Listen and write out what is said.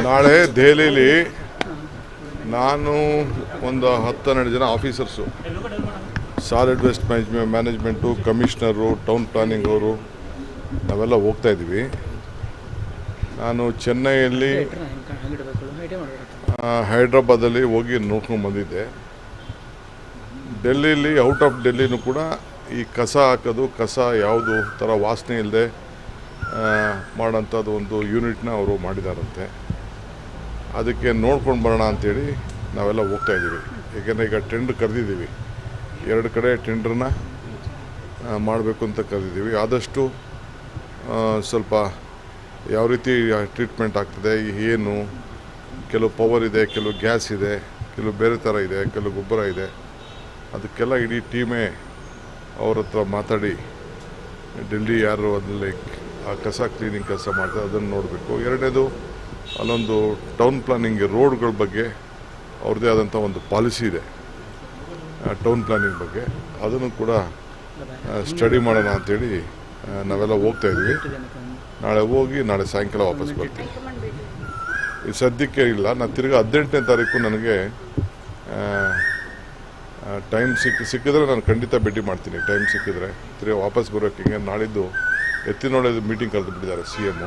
ನಾಳೆ ದೆಹಲಿಯಲ್ಲಿ ನಾನು ಒಂದು 10-12 ಜನ officers, solid waste management, commissioner, town planning ಅವರು ನಾವೆಲ್ಲ ಹೋಗ್ತಾ ಇದ್ದೀವಿ. ನಾನು ಚೆನ್ನೈಯಲ್ಲಿ, ಹೈದ್ರಾಬಾದಲ್ಲಿ ಹೋಗಿ ನೋಡ್ಕೊಂಡು ಬಂದಿದ್ದೆ. ಡೆಲ್ಲಿಲಿ, ಔಟ್ ಆಫ್ ಡೆಲ್ಲಿನೂ ಕೂಡ ಈ ಕಸ ಹಾಕೋದು, ಕಸ ಯಾವುದು ಥರ ವಾಸನೆ ಇಲ್ಲದೆ ಮಾಡೋಂಥದ್ದು ಒಂದು ಯೂನಿಟ್ನ ಅವರು ಮಾಡಿದಾರಂತೆ. ಅದಕ್ಕೆ ನೋಡ್ಕೊಂಡು ಬರೋಣ ಅಂಥೇಳಿ ನಾವೆಲ್ಲ ಹೋಗ್ತಾ ಇದ್ದೀವಿ. ಏಕೆಂದರೆ ಈಗ ಟೆಂಡರ್ ಕರೆದಿದ್ದೀವಿ, 2 ಕಡೆ ಟೆಂಡ್ರನ್ನ ಮಾಡಬೇಕು ಅಂತ ಕರೆದಿದ್ದೀವಿ. ಆದಷ್ಟು ಸ್ವಲ್ಪ ಯಾವ ರೀತಿ ಟ್ರೀಟ್ಮೆಂಟ್ ಆಗ್ತದೆ, ಏನು ಕೆಲವು ಪವರ್ ಇದೆ, ಕೆಲವು ಗ್ಯಾಸ್ ಇದೆ, ಕೆಲವು ಬೇರೆ ಥರ ಇದೆ, ಕೆಲವು ಗೊಬ್ಬರ ಇದೆ, ಅದಕ್ಕೆಲ್ಲ ಇಡೀ ಟೀಮೇ ಅವ್ರ ಹತ್ರ ಮಾತಾಡಿ ಡೆಲ್ಲಿ ಯಾರು ಅದರಲ್ಲಿ ಆ ಕಸ ಕ್ಲೀನಿಂಗ್ ಕೆಲಸ ಮಾಡ್ತಾರೆ ಅದನ್ನು ನೋಡಬೇಕು. ಎರಡನೇದು, ಅಲ್ಲೊಂದು ಟೌನ್ ಪ್ಲಾನಿಂಗ್ ರೋಡ್ಗಳ ಬಗ್ಗೆ ಅವ್ರದ್ದೇ ಆದಂಥ ಒಂದು ಪಾಲಿಸಿ ಇದೆ ಟೌನ್ ಪ್ಲಾನಿಂಗ್ ಬಗ್ಗೆ, ಅದನ್ನು ಕೂಡ ಸ್ಟಡಿ ಮಾಡೋಣ ಅಂಥೇಳಿ ನಾವೆಲ್ಲ ಹೋಗ್ತಾ ಇದ್ವಿ. ನಾಳೆ ಹೋಗಿ ನಾಳೆ ಸಾಯಂಕಾಲ ವಾಪಸ್ ಬರ್ತೀವಿ. ಈ ಸದ್ಯಕ್ಕೆ ಇಲ್ಲ, ನಾನು ತಿರ್ಗಿ 18ನೇ ತಾರೀಕು ನನಗೆ ಟೈಮ್ ಸಿಕ್ಕಿದ್ರೆ ನಾನು ಖಂಡಿತ ಭೇಟಿ ಮಾಡ್ತೀನಿ. ಟೈಮ್ ಸಿಕ್ಕಿದ್ರೆ ತಿರ್ಗಿ ವಾಪಸ್ ಬರೋಕ್ಕೆ. ನಾಳಿದ್ದು ಎತ್ತಿನೊಳ್ಳೆದು ಮೀಟಿಂಗ್ ಕರೆದು ಬಿಟ್ಟಿದ್ದಾರೆ CM.